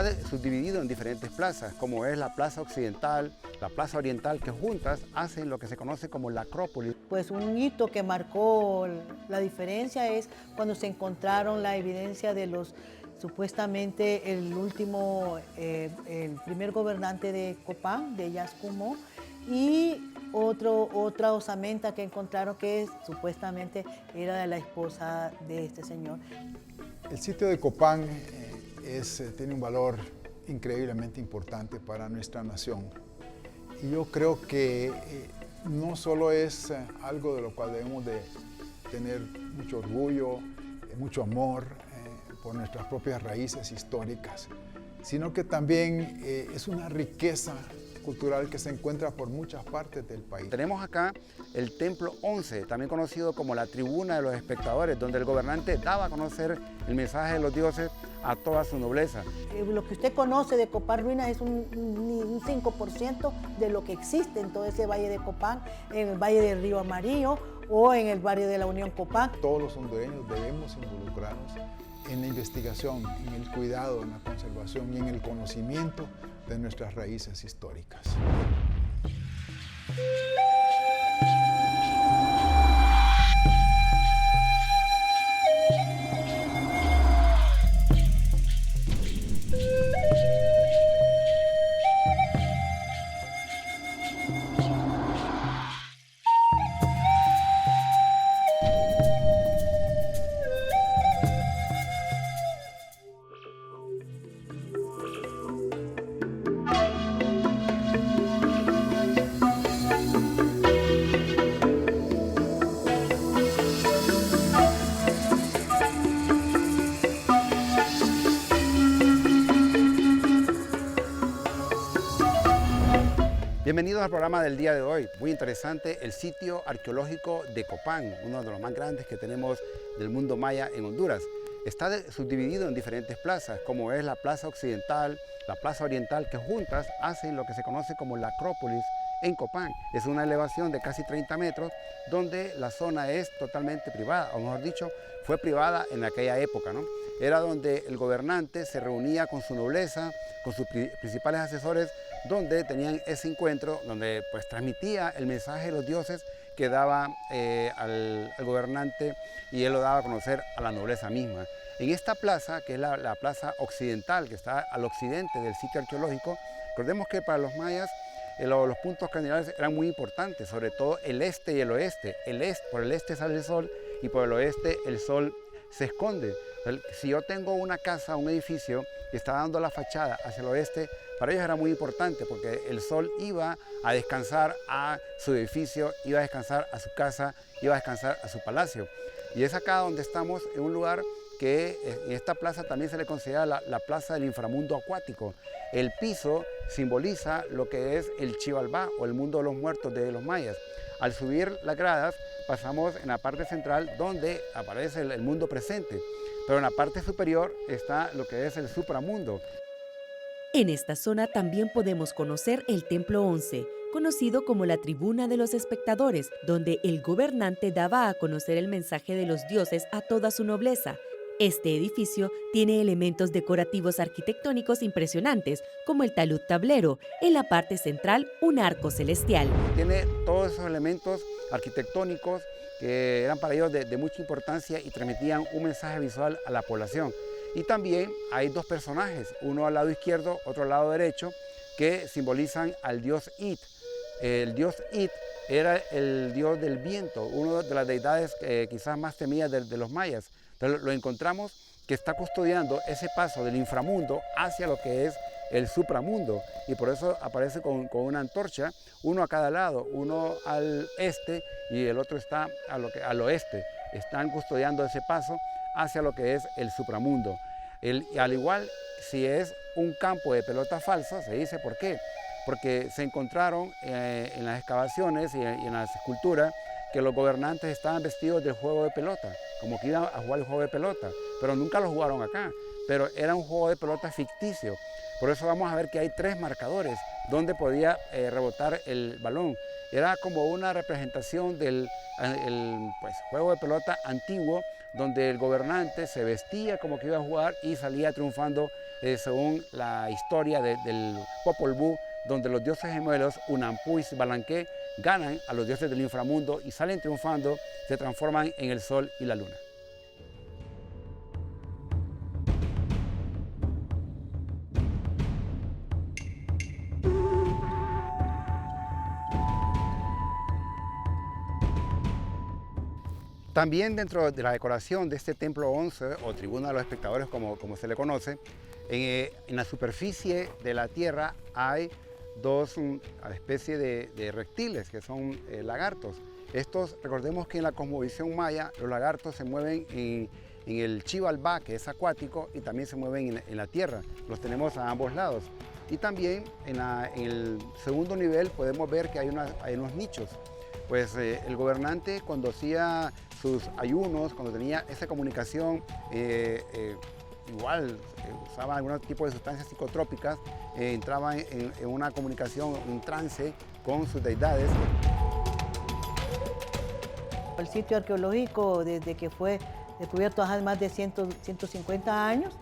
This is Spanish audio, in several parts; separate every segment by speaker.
Speaker 1: Está subdividido en diferentes plazas, como es la plaza occidental, la plaza oriental, que juntas hacen lo que se conoce como la Acrópolis.
Speaker 2: Pues un hito que marcó la diferencia es cuando se encontraron la evidencia de los, supuestamente el primer gobernante de Copán, de Yascumó, y otra osamenta que encontraron que supuestamente era de la esposa de este señor.
Speaker 3: El sitio de Copán tiene un valor increíblemente importante para nuestra nación. Y yo creo que no solo es algo de lo cual debemos de tener mucho orgullo, mucho amor por nuestras propias raíces históricas, sino que también es una riqueza cultural que se encuentra por muchas partes del país.
Speaker 1: Tenemos acá el Templo 11, también conocido como la Tribuna de los Espectadores, donde el gobernante daba a conocer el mensaje de los dioses a toda su nobleza.
Speaker 2: Lo que usted conoce de Copán Ruinas es un 5% de lo que existe en todo ese valle de Copán, en el valle del Río Amarillo o en el barrio de la Unión Copán.
Speaker 3: Todos los hondureños debemos involucrarnos en la investigación, en el cuidado, en la conservación y en el conocimiento de nuestras raíces históricas.
Speaker 1: Bienvenidos al programa del día de hoy. Muy interesante el sitio arqueológico de Copán, uno de los más grandes que tenemos del mundo maya en Honduras. Está subdividido en diferentes plazas, como es la plaza occidental, la plaza oriental, que juntas hacen lo que se conoce como la Acrópolis en Copán. Es una elevación de casi 30 metros, donde la zona es totalmente privada, o mejor dicho, fue privada en aquella época, ¿no? Era donde el gobernante se reunía con su nobleza, con sus principales asesores, donde tenían ese encuentro, donde pues transmitía el mensaje de los dioses que daba al gobernante, y él lo daba a conocer a la nobleza misma. En esta plaza, que es la plaza occidental, que está al occidente del sitio arqueológico, recordemos que para los mayas los puntos cardinales eran muy importantes, sobre todo el este y el oeste. Por el este sale el sol y por el oeste el sol se esconde. Si yo tengo una casa, un edificio que está dando la fachada hacia el oeste, para ellos era muy importante porque el sol iba a descansar a su edificio, iba a descansar a su casa, iba a descansar a su palacio. Y es acá donde estamos, en un lugar que en esta plaza también se le considera la plaza del inframundo acuático. El piso simboliza lo que es el Xibalbá, o el mundo de los muertos de los mayas. Al subir las gradas pasamos en la parte central, donde aparece el mundo presente, pero en la parte superior está lo que es el supramundo.
Speaker 4: En esta zona también podemos conocer el Templo 11, conocido como la Tribuna de los Espectadores, donde el gobernante daba a conocer el mensaje de los dioses a toda su nobleza. Este edificio tiene elementos decorativos arquitectónicos impresionantes, como el talud tablero, en la parte central un arco celestial.
Speaker 1: Tiene todos esos elementos arquitectónicos que eran para ellos de mucha importancia y transmitían un mensaje visual a la población. Y también hay dos personajes, uno al lado izquierdo, otro al lado derecho, que simbolizan al dios It. El dios It era el dios del viento, una de las deidades quizás más temidas de los mayas. Entonces lo encontramos que está custodiando ese paso del inframundo hacia lo que es el supramundo, y por eso aparece con una antorcha, uno a cada lado, uno al este y el otro está al oeste. Están custodiando ese paso hacia lo que es el supramundo. Al igual, si es un campo de pelota falsa, se dice ¿por qué? Porque se encontraron en las excavaciones y en las esculturas que los gobernantes estaban vestidos del juego de pelota, como que iban a jugar el juego de pelota, pero nunca lo jugaron acá, pero era un juego de pelota ficticio. Por eso vamos a ver que hay 3 marcadores donde podía rebotar el balón. Era como una representación del pues, juego de pelota antiguo, donde el gobernante se vestía como que iba a jugar y salía triunfando según la historia del Popol Vuh, donde los dioses gemelos Unanpú y Balanqué ganan a los dioses del inframundo y salen triunfando, se transforman en el sol y la luna. También dentro de la decoración de este templo 11 o tribuna de los espectadores como se le conoce, en la superficie de la tierra hay dos especies de reptiles que son lagartos. Estos, recordemos que en la cosmovisión maya los lagartos se mueven en el Xibalbá, que es acuático, y también se mueven en la tierra. Los tenemos a ambos lados. Y también en el segundo nivel podemos ver que hay unos nichos. Pues el gobernante cuando hacía sus ayunos, cuando tenía esa comunicación, usaba algún tipo de sustancias psicotrópicas, entraba en una comunicación, un trance con sus deidades.
Speaker 2: El sitio arqueológico, desde que fue descubierto hace más de 150 años,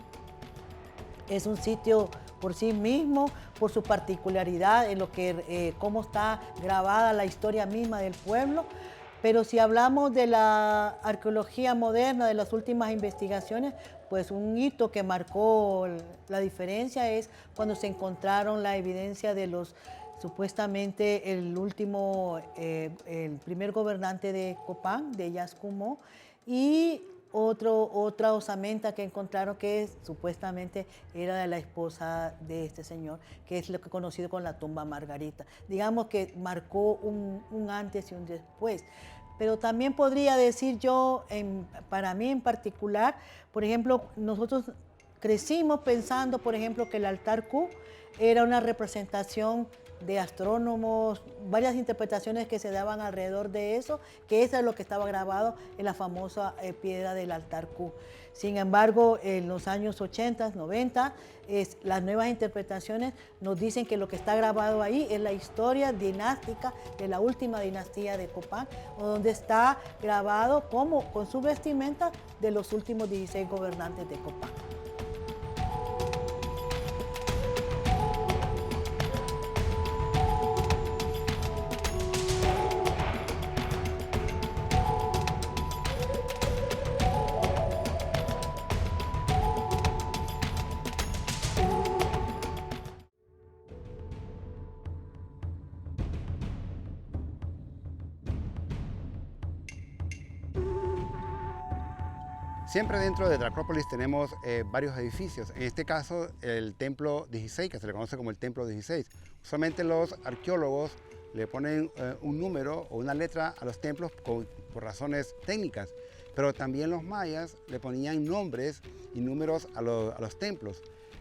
Speaker 2: es un sitio por sí mismo, por su particularidad, en lo que, cómo está grabada la historia misma del pueblo. Pero si hablamos de la arqueología moderna, de las últimas investigaciones, pues un hito que marcó la diferencia es cuando se encontraron la evidencia de supuestamente el primer gobernante de Copán, de Yaxcumó, y otra osamenta que encontraron que supuestamente era de la esposa de este señor, que es lo que es conocido como la tumba Margarita. Digamos que marcó un antes y un después. Pero también podría decir yo, para mí en particular, por ejemplo, nosotros crecimos pensando, por ejemplo, que el altar Q era una representación de astrónomos, varias interpretaciones que se daban alrededor de eso, que eso es lo que estaba grabado en la famosa piedra del altar Q. Sin embargo, en los años 80, 90, las nuevas interpretaciones nos dicen que lo que está grabado ahí es la historia dinástica de la última dinastía de Copán, donde está grabado con su vestimenta de los últimos 16 gobernantes de Copán.
Speaker 1: Siempre dentro de la Acrópolis tenemos varios edificios. En este caso, el Templo 16, que se le conoce como el Templo 16. Usualmente los arqueólogos le ponen un número o una letra a los templos por razones técnicas, pero también los mayas le ponían nombres y números a los templos.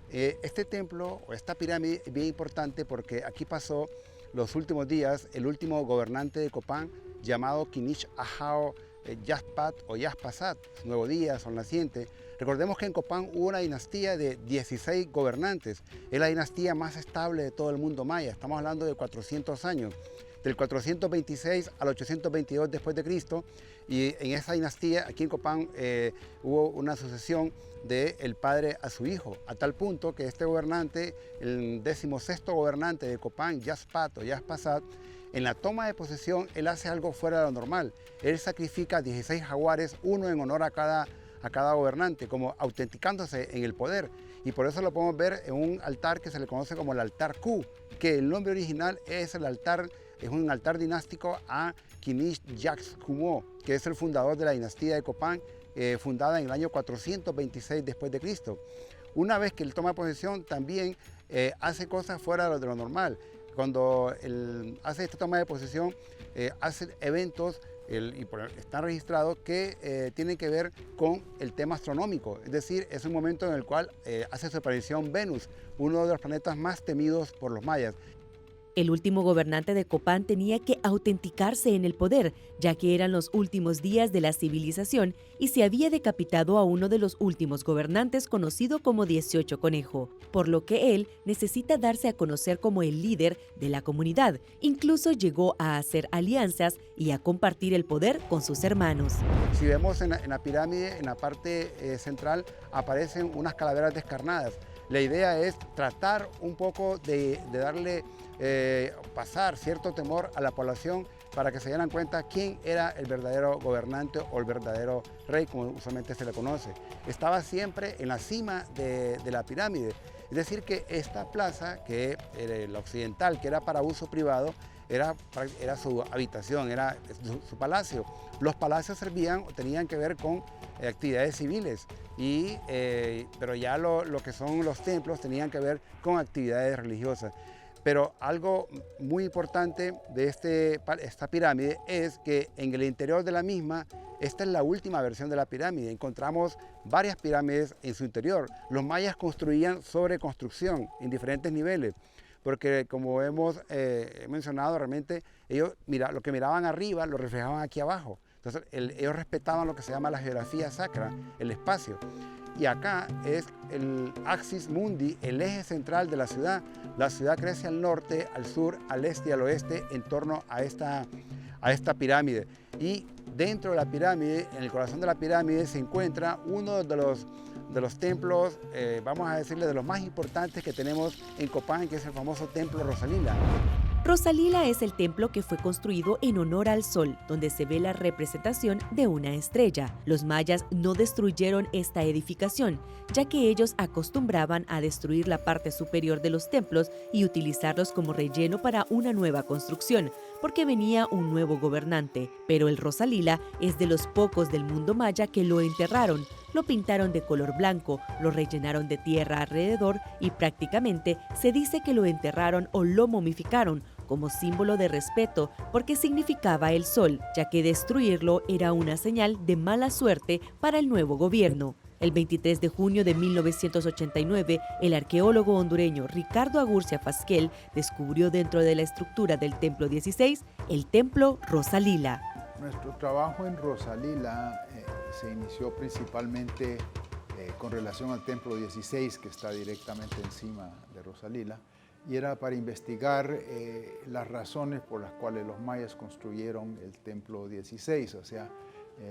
Speaker 1: Este templo o esta pirámide es bien importante porque aquí pasó los últimos días el último gobernante de Copán llamado Kinish Ahao Yazpat o Yazpasat, nuevo día, sol naciente. Recordemos que en Copán hubo una dinastía de 16 gobernantes. Es la dinastía más estable de todo el mundo maya. Estamos hablando de 400 años. Del 426 al 822 después de Cristo. Y en esa dinastía, aquí en Copán, hubo una sucesión del padre a su hijo, a tal punto que este gobernante, el 16º gobernante de Copán, Yazpat o Yazpasat, en la toma de posesión, él hace algo fuera de lo normal. Él sacrifica 16 jaguares, uno en honor a cada gobernante, como autenticándose en el poder. Y por eso lo podemos ver en un altar que se le conoce como el altar Q, que el nombre original es un altar dinástico a Kinish Yaxcumó, que es el fundador de la dinastía de Copán, fundada en el año 426 después de Cristo. Una vez que él toma posesión, también hace cosas fuera de lo normal. Cuando él hace esta toma de posesión, hace eventos están registrados que tienen que ver con el tema astronómico. Es decir, es un momento en el cual hace su aparición Venus, uno de los planetas más temidos por los mayas.
Speaker 4: El último gobernante de Copán tenía que autenticarse en el poder, ya que eran los últimos días de la civilización y se había decapitado a uno de los últimos gobernantes conocido como 18 Conejo, por lo que él necesita darse a conocer como el líder de la comunidad. Incluso llegó a hacer alianzas y a compartir el poder con sus hermanos.
Speaker 1: Si vemos en la pirámide, en la parte central, aparecen unas calaveras descarnadas. La idea es tratar un poco de darle, pasar cierto temor a la población para que se dieran cuenta quién era el verdadero gobernante o el verdadero rey, como usualmente se le conoce. Estaba siempre en la cima de la pirámide. Es decir, que esta plaza, que era la occidental, que era para uso privado, era su habitación, era su palacio. Los palacios servían o tenían que ver con actividades civiles, pero ya lo que son los templos tenían que ver con actividades religiosas. Pero algo muy importante de esta pirámide es que en el interior de la misma, esta es la última versión de la pirámide. Encontramos varias pirámides en su interior. Los mayas construían sobre construcción en diferentes niveles, porque como hemos mencionado, realmente ellos lo que miraban arriba lo reflejaban aquí abajo. Entonces ellos respetaban lo que se llama la geografía sacra, el espacio. Y acá es el axis mundi, el eje central de la ciudad. La ciudad crece al norte, al sur, al este y al oeste en torno a esta pirámide. Y dentro de la pirámide, en el corazón de la pirámide, se encuentra uno de los templos, vamos a decirle, de los más importantes que tenemos en Copán, que es el famoso Templo Rosalila.
Speaker 4: Rosalila es el templo que fue construido en honor al sol, donde se ve la representación de una estrella. Los mayas no destruyeron esta edificación, ya que ellos acostumbraban a destruir la parte superior de los templos y utilizarlos como relleno para una nueva construcción, porque venía un nuevo gobernante. Pero el Rosalila es de los pocos del mundo maya que lo enterraron. Lo pintaron de color blanco, lo rellenaron de tierra alrededor y prácticamente se dice que lo enterraron o lo momificaron como símbolo de respeto porque significaba el sol, ya que destruirlo era una señal de mala suerte para el nuevo gobierno. El 23 de junio de 1989, el arqueólogo hondureño Ricardo Agurcia Fasquel descubrió dentro de la estructura del Templo 16 el Templo Rosalila.
Speaker 3: Nuestro trabajo en Rosalila se inició principalmente con relación al Templo 16, que está directamente encima de Rosalila, y era para investigar las razones por las cuales los mayas construyeron el Templo 16, o sea,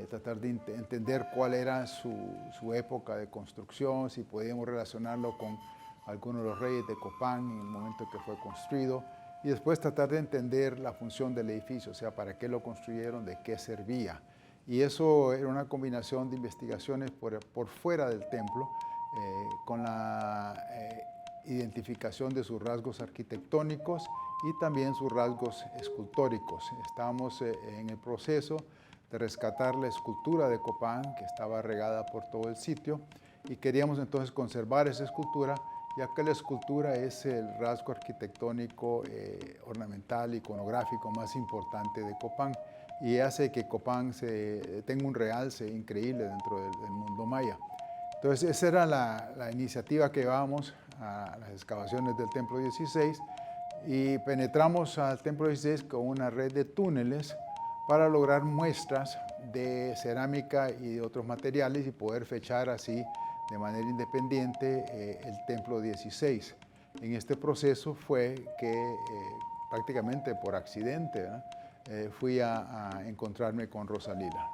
Speaker 3: tratar de entender cuál era su época de construcción, si podíamos relacionarlo con algunos de los reyes de Copán en el momento que fue construido, y después tratar de entender la función del edificio, o sea, para qué lo construyeron, de qué servía. Y eso era una combinación de investigaciones por fuera del templo, con la identificación de sus rasgos arquitectónicos y también sus rasgos escultóricos. Estábamos en el proceso de rescatar la escultura de Copán, que estaba regada por todo el sitio, y queríamos entonces conservar esa escultura, ya que la escultura es el rasgo arquitectónico, ornamental, iconográfico más importante de Copán, y hace que Copán tenga un realce increíble dentro del mundo maya. Entonces esa era la iniciativa que llevábamos a las excavaciones del Templo 16, y penetramos al Templo 16 con una red de túneles para lograr muestras de cerámica y de otros materiales y poder fechar así de manera independiente el Templo 16. En este proceso fue que prácticamente por accidente fui a encontrarme con Rosalila.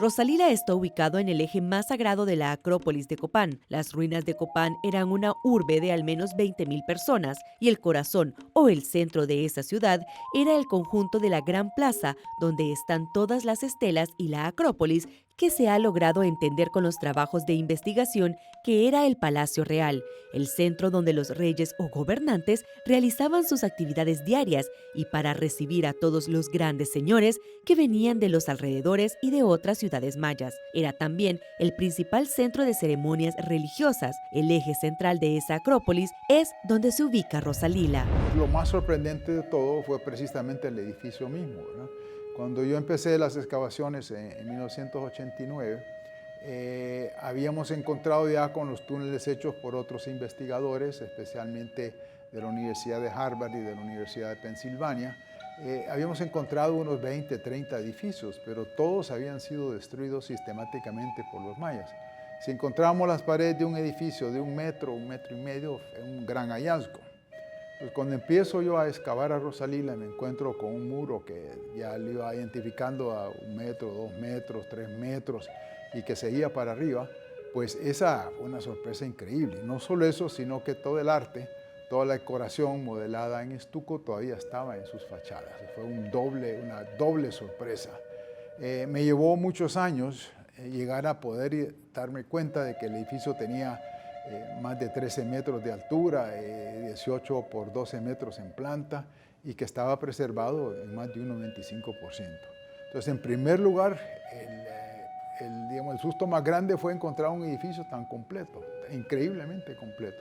Speaker 4: Rosalila está ubicado en el eje más sagrado de la Acrópolis de Copán. Las ruinas de Copán eran una urbe de al menos 20.000 personas y el corazón o el centro de esa ciudad era el conjunto de la Gran Plaza, donde están todas las estelas y la Acrópolis, que se ha logrado entender con los trabajos de investigación que era el Palacio Real, el centro donde los reyes o gobernantes realizaban sus actividades diarias y para recibir a todos los grandes señores que venían de los alrededores y de otras ciudades mayas. Era también el principal centro de ceremonias religiosas. El eje central de esa acrópolis es donde se ubica Rosalila.
Speaker 3: Lo más sorprendente de todo fue precisamente el edificio mismo, ¿no? Cuando yo empecé las excavaciones en 1989, habíamos encontrado ya con los túneles hechos por otros investigadores, especialmente de la Universidad de Harvard y de la Universidad de Pensilvania, habíamos encontrado unos 20, 30 edificios, pero todos habían sido destruidos sistemáticamente por los mayas. Si encontramos las paredes de un edificio de 1 metro, 1,5 metros, es un gran hallazgo. Pues cuando empiezo yo a excavar a Rosalila, me encuentro con un muro que ya lo iba identificando a 1 metro, 2 metros, 3 metros y que seguía para arriba. Pues esa fue una sorpresa increíble. No solo eso, sino que todo el arte, toda la decoración modelada en estuco todavía estaba en sus fachadas. Fue una doble sorpresa. Me llevó muchos años llegar a poder darme cuenta de que el edificio tenía más de 13 metros de altura, 18 por 12 metros en planta y que estaba preservado en más de un 95%. Entonces, en primer lugar, el susto más grande fue encontrar un edificio tan completo, increíblemente completo.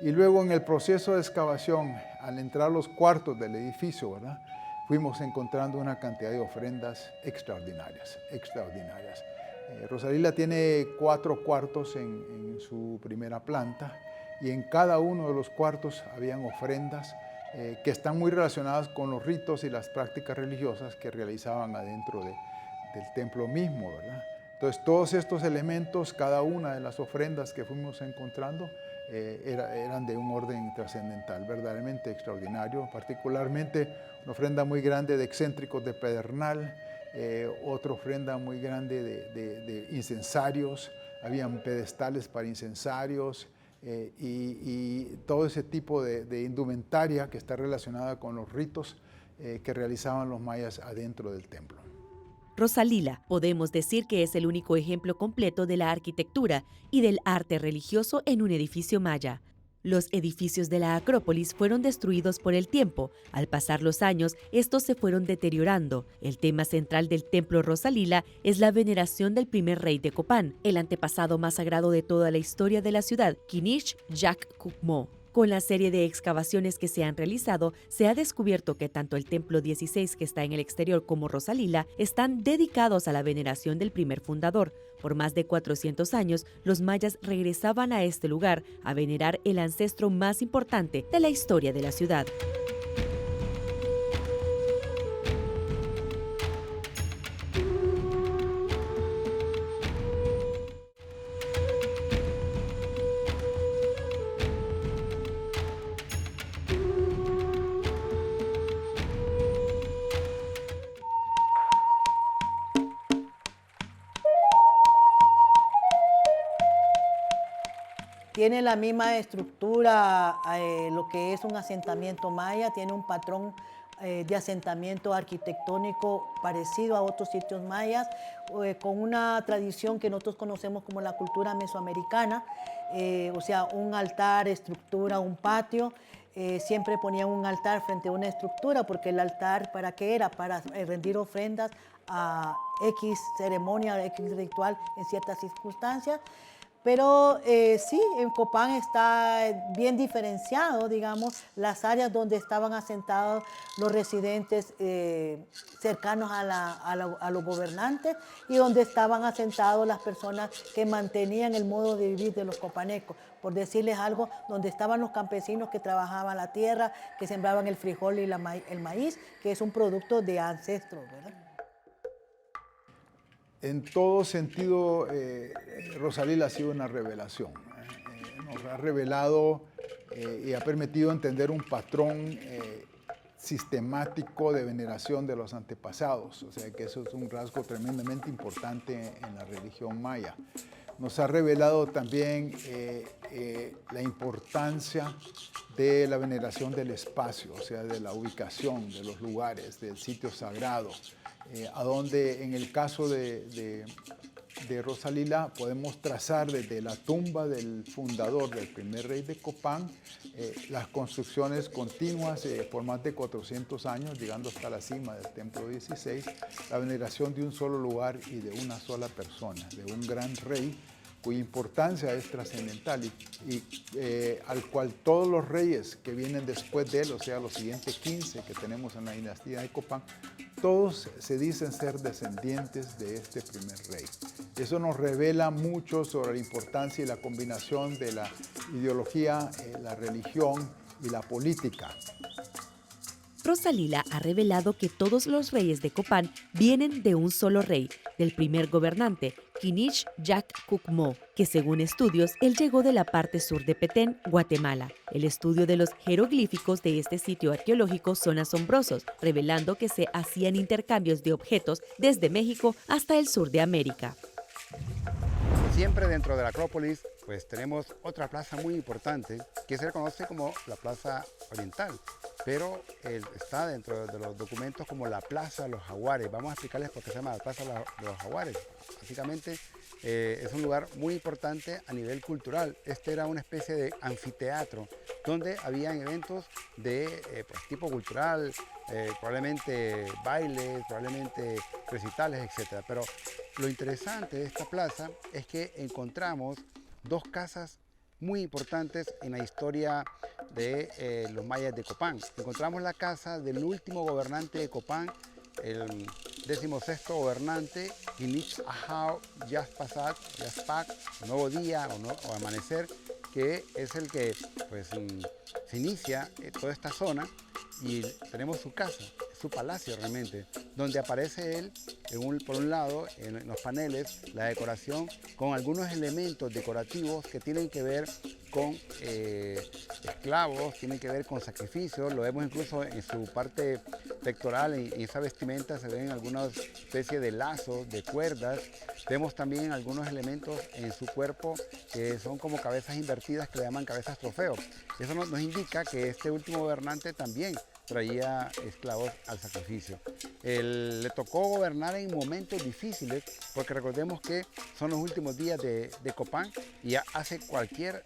Speaker 3: Y luego en el proceso de excavación, al entrar a los cuartos del edificio, ¿verdad?, fuimos encontrando una cantidad de ofrendas extraordinarias. Rosalila tiene 4 cuartos en su primera planta y en cada uno de los cuartos habían ofrendas que están muy relacionadas con los ritos y las prácticas religiosas que realizaban adentro del templo mismo, ¿verdad? Entonces, todos estos elementos, cada una de las ofrendas que fuimos encontrando, eran de un orden trascendental, verdaderamente extraordinario, particularmente una ofrenda muy grande de excéntricos de pedernal, otra ofrenda muy grande de incensarios, habían pedestales para incensarios y todo ese tipo de indumentaria que está relacionada con los ritos que realizaban los mayas adentro del templo.
Speaker 4: Rosalila, podemos decir que es el único ejemplo completo de la arquitectura y del arte religioso en un edificio maya. Los edificios de la Acrópolis fueron destruidos por el tiempo. Al pasar los años, estos se fueron deteriorando. El tema central del templo Rosalila es la veneración del primer rey de Copán, el antepasado más sagrado de toda la historia de la ciudad, Kinish Yakukmo. Con la serie de excavaciones que se han realizado, se ha descubierto que tanto el templo 16 que está en el exterior como Rosalila están dedicados a la veneración del primer fundador. Por más de 400 años, los mayas regresaban a este lugar a venerar el ancestro más importante de la historia de la ciudad.
Speaker 2: Tiene la misma estructura, lo que es un asentamiento maya, tiene un patrón de asentamiento arquitectónico parecido a otros sitios mayas, con una tradición que nosotros conocemos como la cultura mesoamericana, o sea, un altar, estructura, un patio. Siempre ponían un altar frente a una estructura, porque el altar, ¿para qué era? Para rendir ofrendas a X ceremonia, X ritual en ciertas circunstancias. Pero sí, en Copán está bien diferenciado, digamos, las áreas donde estaban asentados los residentes cercanos a los gobernantes y donde estaban asentados las personas que mantenían el modo de vivir de los copanecos. Por decirles algo, donde estaban los campesinos que trabajaban la tierra, que sembraban el frijol y el maíz, que es un producto de ancestros, ¿verdad?
Speaker 3: En todo sentido, Rosalila ha sido una revelación. Nos ha revelado y ha permitido entender un patrón sistemático de veneración de los antepasados. O sea que eso es un rasgo tremendamente importante en la religión maya. Nos ha revelado también la importancia de la veneración del espacio, o sea, de la ubicación, de los lugares, del sitio sagrado. A donde en el caso de Rosalila podemos trazar desde la tumba del fundador, del primer rey de Copán, las construcciones continuas por más de 400 años, llegando hasta la cima del templo 16, la veneración de un solo lugar y de una sola persona, de un gran rey cuya importancia es trascendental y al cual todos los reyes que vienen después de él, o sea, los siguientes 15 que tenemos en la dinastía de Copán, todos se dicen ser descendientes de este primer rey. Eso nos revela mucho sobre la importancia y la combinación de la ideología, la religión y la política.
Speaker 4: Rosalila ha revelado que todos los reyes de Copán vienen de un solo rey, del primer gobernante, Kinich Jac Cucmó, que según estudios, él llegó de la parte sur de Petén, Guatemala. El estudio de los jeroglíficos de este sitio arqueológico son asombrosos, revelando que se hacían intercambios de objetos desde México hasta el sur de América.
Speaker 1: Siempre dentro de la Acrópolis, pues tenemos otra plaza muy importante que se conoce como la Plaza Oriental, pero está dentro de los documentos como la Plaza de los Jaguares. Vamos a explicarles por qué se llama la Plaza de los Jaguares. Básicamente es un lugar muy importante a nivel cultural. Este era una especie de anfiteatro donde habían eventos de tipo cultural, probablemente bailes, probablemente recitales, etc. Pero lo interesante de esta plaza es que encontramos dos casas muy importantes en la historia de los mayas de Copán. Encontramos la casa del último gobernante de Copán, el 16º gobernante, Kinich Ahau Yaspasat, Yaspac, Nuevo Día o Amanecer, que es el que pues, se inicia toda esta zona, y tenemos su casa, su palacio realmente, donde aparece él por un lado en los paneles, la decoración con algunos elementos decorativos que tienen que ver con esclavos, tienen que ver con sacrificios. Lo vemos incluso en su parte pectoral, en esa vestimenta se ven algunas especies de lazos, de cuerdas. Vemos también algunos elementos en su cuerpo que son como cabezas invertidas, que le llaman cabezas trofeo. Eso nos indica que este último gobernante también traía esclavos al sacrificio. Le tocó gobernar en momentos difíciles, porque recordemos que son los últimos días de Copán y hace cualquier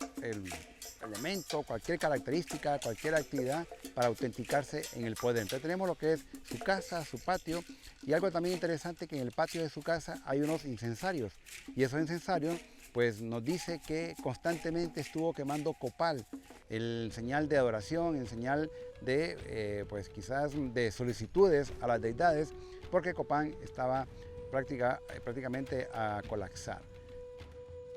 Speaker 1: elemento, cualquier característica, cualquier actividad para autenticarse en el poder. Entonces tenemos lo que es su casa, su patio, y algo también interesante, que en el patio de su casa hay unos incensarios, y esos incensarios pues nos dice que constantemente estuvo quemando copal, el señal de adoración, el señal de pues quizás de solicitudes a las deidades, porque Copán estaba prácticamente a colapsar.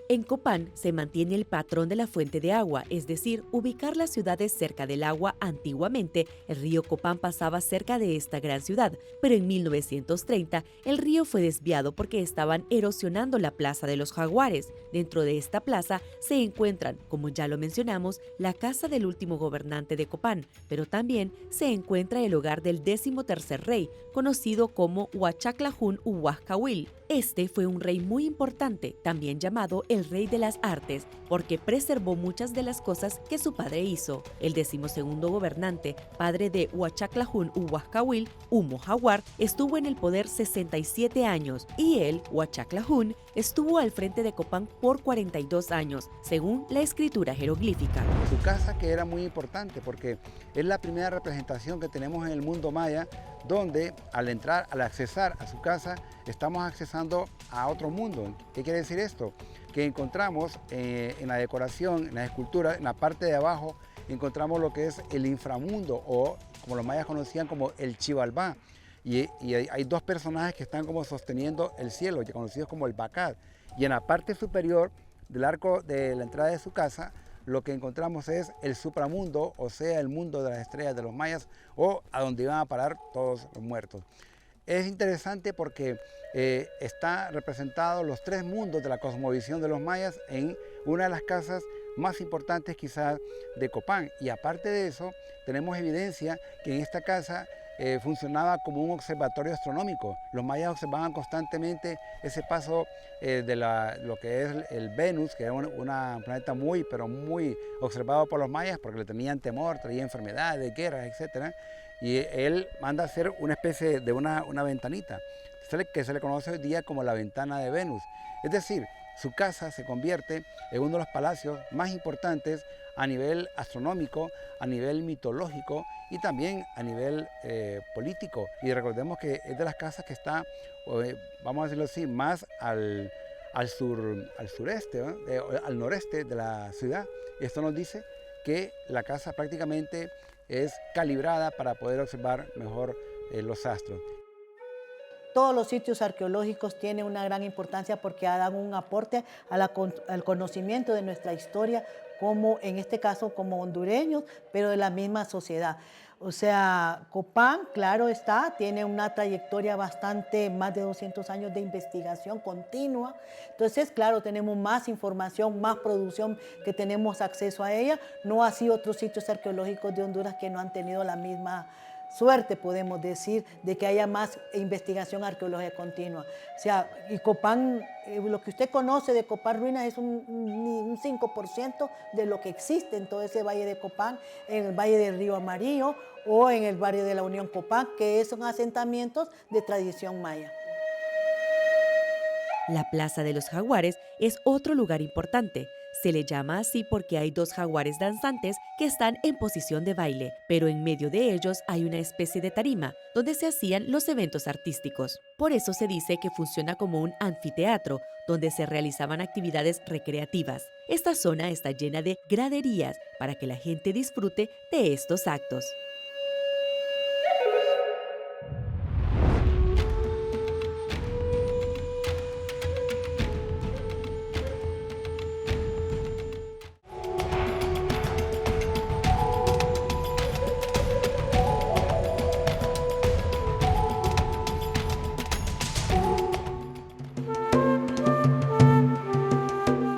Speaker 4: En Copán se mantiene el patrón de la fuente de agua, es decir, ubicar las ciudades cerca del agua. Antiguamente, el río Copán pasaba cerca de esta gran ciudad, pero en 1930 el río fue desviado porque estaban erosionando la Plaza de los Jaguares. Dentro de esta plaza se encuentran, como ya lo mencionamos, la casa del último gobernante de Copán, pero también se encuentra el hogar del 13º rey, conocido como Huachaclajún Uhuascahuil. Este fue un rey muy importante, también llamado el Rey de las Artes, porque preservó muchas de las cosas que su padre hizo. El 12º gobernante, padre de Huachaclajún Uhuascahuil, Humo Jaguar, estuvo en el poder 67 años y él, Huachaclajún, estuvo al frente de Copán por 42 años, según la escritura jeroglífica.
Speaker 1: Su casa, que era muy importante porque es la primera representación que tenemos en el mundo maya, donde al accesar a su casa, estamos accesando a otro mundo. ¿Qué quiere decir esto? Que encontramos en la decoración, en la escultura, en la parte de abajo, encontramos lo que es el inframundo, o como los mayas conocían como el Chivalbá. Y hay dos personajes que están como sosteniendo el cielo, conocidos como el Bacad. Y en la parte superior del arco de la entrada de su casa, lo que encontramos es el supramundo, o sea, el mundo de las estrellas de los mayas, o a donde iban a parar todos los muertos. Es interesante porque está representado los tres mundos de la cosmovisión de los mayas en una de las casas más importantes quizás de Copán. Y aparte de eso, tenemos evidencia que en esta casa funcionaba como un observatorio astronómico. Los mayas observaban constantemente ese paso de lo que es el Venus, que era un planeta muy observado por los mayas porque le tenían temor, traía enfermedades, guerras, etc. Y él manda a hacer una especie de una ventanita, que se le conoce hoy día como la ventana de Venus. Es decir, su casa se convierte en uno de los palacios más importantes a nivel astronómico, a nivel mitológico y también a nivel político. Y recordemos que es de las casas que está, vamos a decirlo así, más al sureste, al noreste de la ciudad. Esto nos dice que la casa prácticamente es calibrada para poder observar mejor los astros.
Speaker 2: Todos los sitios arqueológicos tienen una gran importancia porque dan un aporte al conocimiento de nuestra historia como en este caso como hondureños, pero de la misma sociedad. O sea, Copán, claro está, tiene una trayectoria bastante, más de 200 años de investigación continua. Entonces, claro, tenemos más información, más producción que tenemos acceso a ella. No así otros sitios arqueológicos de Honduras que no han tenido la misma suerte, podemos decir, de que haya más investigación arqueológica continua. O sea, y Copán, lo que usted conoce de Copán Ruinas es un 5% de lo que existe en todo ese valle de Copán, en el valle del Río Amarillo o en el barrio de la Unión Copán, que son asentamientos de tradición maya.
Speaker 4: La Plaza de los Jaguares es otro lugar importante. Se le llama así porque hay 2 jaguares danzantes que están en posición de baile, pero en medio de ellos hay una especie de tarima donde se hacían los eventos artísticos. Por eso se dice que funciona como un anfiteatro donde se realizaban actividades recreativas. Esta zona está llena de graderías para que la gente disfrute de estos actos.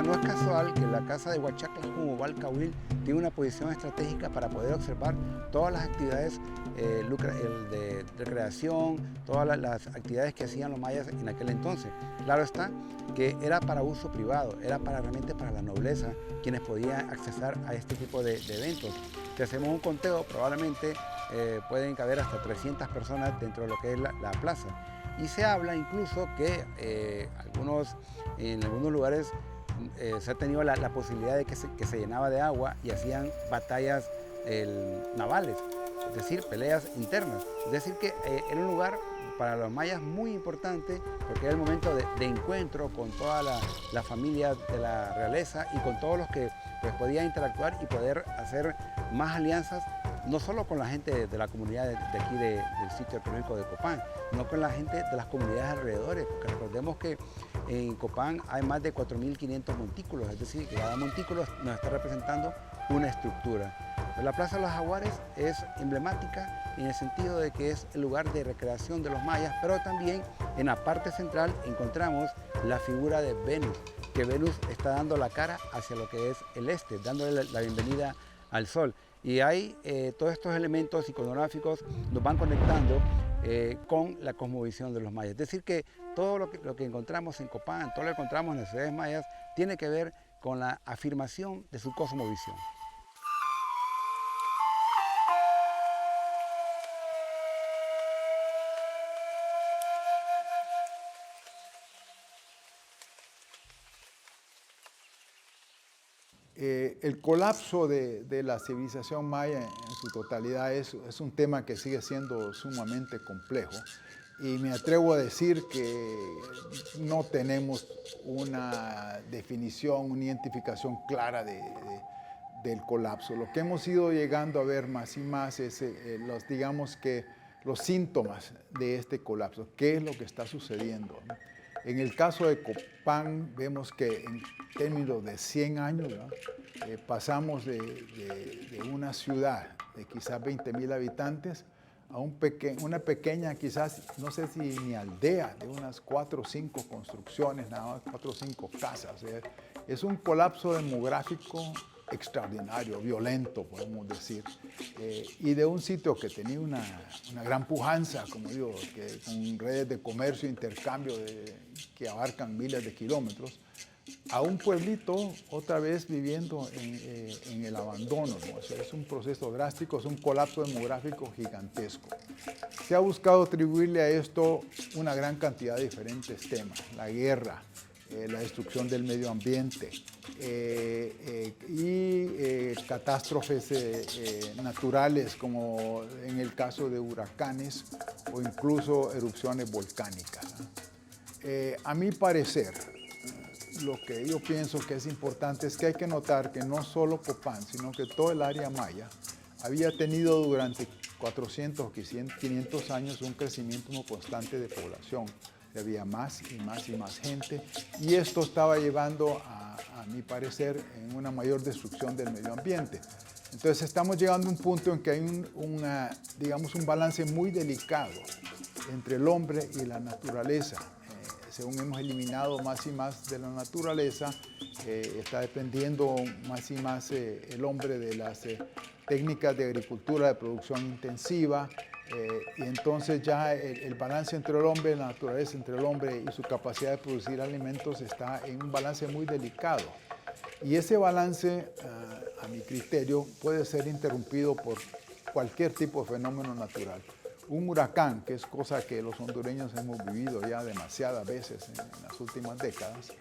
Speaker 1: No es casual que la casa de Huachaclas o Valcahuil tiene una posición estratégica para poder observar todas las actividades de recreación, todas las actividades que hacían los mayas en aquel entonces. Claro está que era para uso privado, era realmente para la nobleza quienes podían accesar a este tipo de eventos. Si hacemos un conteo, probablemente pueden caber hasta 300 personas dentro de lo que es la plaza. Y se habla incluso que en algunos lugares se ha tenido la posibilidad de que se llenaba de agua y hacían batallas navales, es decir, peleas internas. Es decir, que era un lugar para los mayas muy importante porque era el momento de encuentro con toda la familia de la realeza y con todos los que pues, podían interactuar y poder hacer más alianzas, no solo con la gente de la comunidad de aquí del sitio arqueológico de Copán, sino con la gente de las comunidades alrededores, porque recordemos que en Copán hay más de 4.500 montículos, es decir, que cada montículo nos está representando una estructura. La Plaza de los Jaguares es emblemática en el sentido de que es el lugar de recreación de los mayas, pero también en la parte central encontramos la figura de Venus, que Venus está dando la cara hacia lo que es el este, dándole la bienvenida al sol. Y hay todos estos elementos iconográficos nos van conectando con la cosmovisión de los mayas. Es decir, que todo lo que encontramos en Copán, todo lo que encontramos en las ciudades mayas, tiene que ver con la afirmación de su cosmovisión.
Speaker 3: El colapso de la civilización maya en su totalidad es un tema que sigue siendo sumamente complejo y me atrevo a decir que no tenemos una definición, una identificación clara del colapso. Lo que hemos ido llegando a ver más y más es los síntomas de este colapso, qué es lo que está sucediendo, ¿no? En el caso de Copán vemos que en términos de 100 años, ¿no? Pasamos de una ciudad de quizás 20.000 habitantes a una pequeña, quizás, no sé si ni aldea, de unas 4 o 5 construcciones, nada más 4 o 5 casas. O sea, es un colapso demográfico extraordinario, violento, podemos decir, y de un sitio que tenía una gran pujanza, como digo, con redes de comercio e intercambio que abarcan miles de kilómetros, a un pueblito otra vez viviendo en el abandono, ¿no? O sea, es un proceso drástico, es un colapso demográfico gigantesco. Se ha buscado atribuirle a esto una gran cantidad de diferentes temas, la guerra, la destrucción del medio ambiente y catástrofes naturales como en el caso de huracanes o incluso erupciones volcánicas. A mi parecer, lo que yo pienso que es importante es que hay que notar que no solo Copán, sino que todo el área maya había tenido durante 400 o 500 años un crecimiento constante de población. Había más y más y más gente y esto estaba llevando a a mi parecer, en una mayor destrucción del medio ambiente. Entonces estamos llegando a un punto en que hay digamos, un balance muy delicado entre el hombre y la naturaleza. Según hemos eliminado más y más de la naturaleza, está dependiendo más y más el hombre de las técnicas de agricultura de producción intensiva, y entonces ya el balance entre el hombre y la naturaleza, entre el hombre y su capacidad de producir alimentos, está en un balance muy delicado. Y ese balance, a mi criterio, puede ser interrumpido por cualquier tipo de fenómeno natural. Un huracán, que es cosa que los hondureños hemos vivido ya demasiadas veces en las últimas décadas,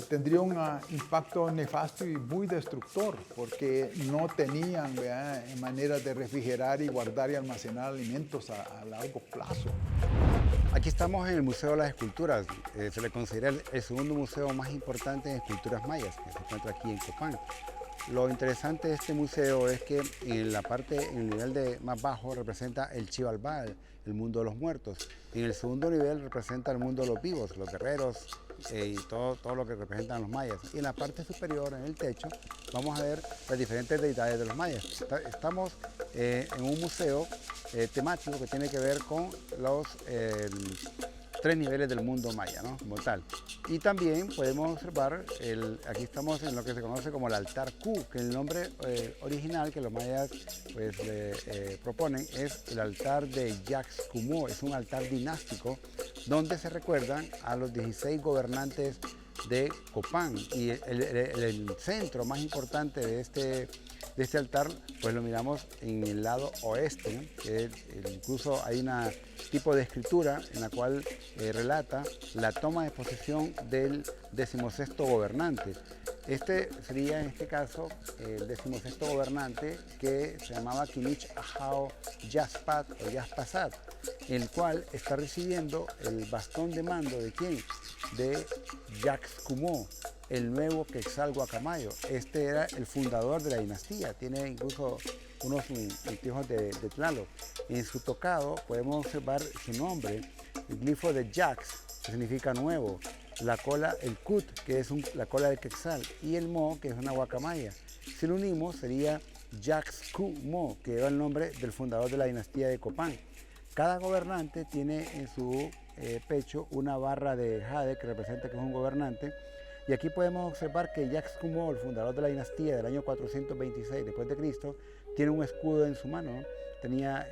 Speaker 3: tendría un impacto nefasto y muy destructor, porque no tenían maneras de refrigerar y guardar y almacenar alimentos a largo plazo.
Speaker 1: Aquí estamos en el Museo de las Esculturas. Se le considera el segundo museo más importante en esculturas mayas, que se encuentra aquí en Copán. Lo interesante de este museo es que en el nivel más bajo representa el Xibalbá, el mundo de los muertos. En el segundo nivel representa el mundo de los vivos, los guerreros y todo lo que representan los mayas. Y en la parte superior, en el techo, vamos a ver las diferentes deidades de los mayas. Estamos en un museo temático que tiene que ver con los 3 niveles del mundo maya, ¿no? Como tal. Y también podemos observar, aquí estamos en lo que se conoce como el altar Q, que el nombre original que los mayas pues, proponen es el altar de Yaxcumó. Es un altar dinástico donde se recuerdan a los 16 gobernantes de Copán, y el centro más importante de este altar pues lo miramos en el lado oeste, ¿no? Que incluso hay un tipo de escritura en la cual relata la toma de posesión del 16º gobernante. Este sería en este caso el 16º gobernante, que se llamaba Kinich Ajao Yaspat o Yaspasat, el cual está recibiendo el bastón de mando ¿de quién? De Yaxcumó, el nuevo Quetzal Guacamayo. Este era el fundador de la dinastía, tiene incluso unos hijos de Tlaloc. En su tocado podemos observar su nombre, el glifo de Yax, que significa nuevo, la cola, el Kut, que es la cola del Quetzal, y el Mo, que es una guacamaya. Si lo unimos sería Yaxcumó, que lleva el nombre del fundador de la dinastía de Copán. Cada gobernante tiene en su pecho una barra de jade que representa que es un gobernante. Y aquí podemos observar que Yaxcumó, el fundador de la dinastía del año 426 después de Cristo, tiene un escudo en su mano, ¿no? Tenía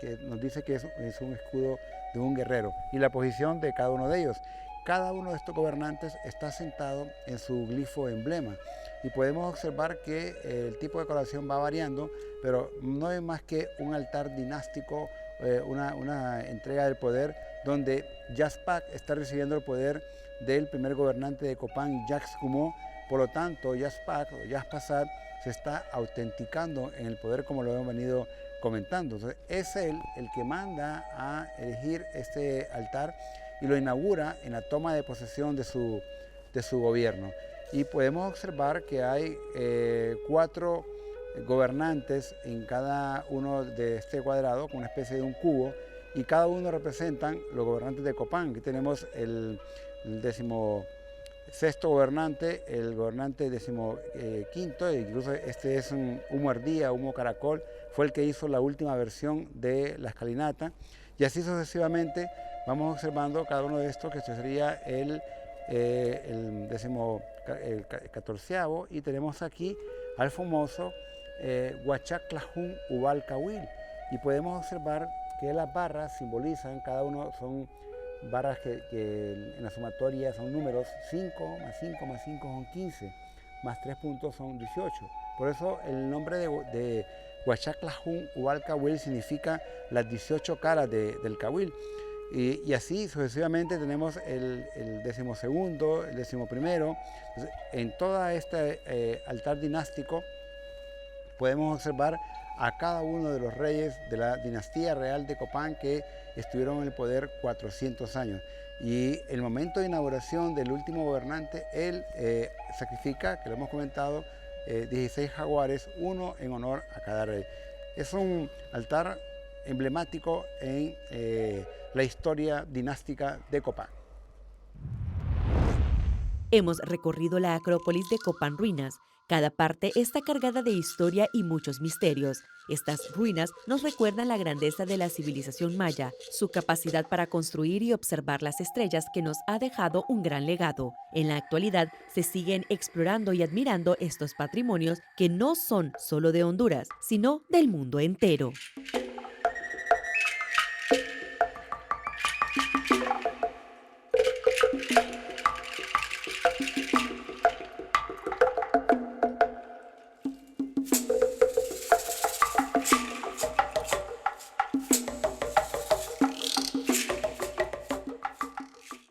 Speaker 1: que nos dice que es un escudo de un guerrero, y la posición de cada uno de ellos. Cada uno de estos gobernantes está sentado en su glifo emblema, y podemos observar que el tipo de decoración va variando, pero no es más que un altar dinástico, una entrega del poder, donde Yaspak está recibiendo el poder del primer gobernante de Copán, Yaxcumó. Por lo tanto, Yaspak o Yaspasat se está autenticando en el poder, como lo hemos venido comentando. Entonces, es él el que manda a elegir este altar y lo inaugura en la toma de posesión de su gobierno. Y podemos observar que hay 4 gobernantes en cada uno de este cuadrado, con una especie de un cubo, y cada uno representan los gobernantes de Copán. Aquí tenemos el 16º gobernante, el gobernante 15º, incluso este es un Humo Ardía, Humo Caracol, fue el que hizo la última versión de la escalinata, y así sucesivamente vamos observando cada uno de estos, que este sería el 14º, y tenemos aquí al famoso Huachaclajún Ubalcahuil, y podemos observar que las barras simbolizan, cada uno son barras que en la sumatoria son números, 5 más 5 más 5 son 15, más 3 puntos son 18. Por eso el nombre de Huachaclajún Ubalcahuil significa las 18 caras del cahuil. Y así sucesivamente tenemos el 12º, el 11º. En todo este altar dinástico podemos observar a cada uno de los reyes de la dinastía real de Copán, que estuvieron en el poder 400 años. Y el momento de inauguración del último gobernante, él sacrifica, que lo hemos comentado, 16 jaguares, uno en honor a cada rey. Es un altar emblemático en la historia dinástica de Copán.
Speaker 4: Hemos recorrido la Acrópolis de Copán Ruinas. Cada parte está cargada de historia y muchos misterios. Estas ruinas nos recuerdan la grandeza de la civilización maya, su capacidad para construir y observar las estrellas que nos ha dejado un gran legado. En la actualidad se siguen explorando y admirando estos patrimonios que no son solo de Honduras, sino del mundo entero.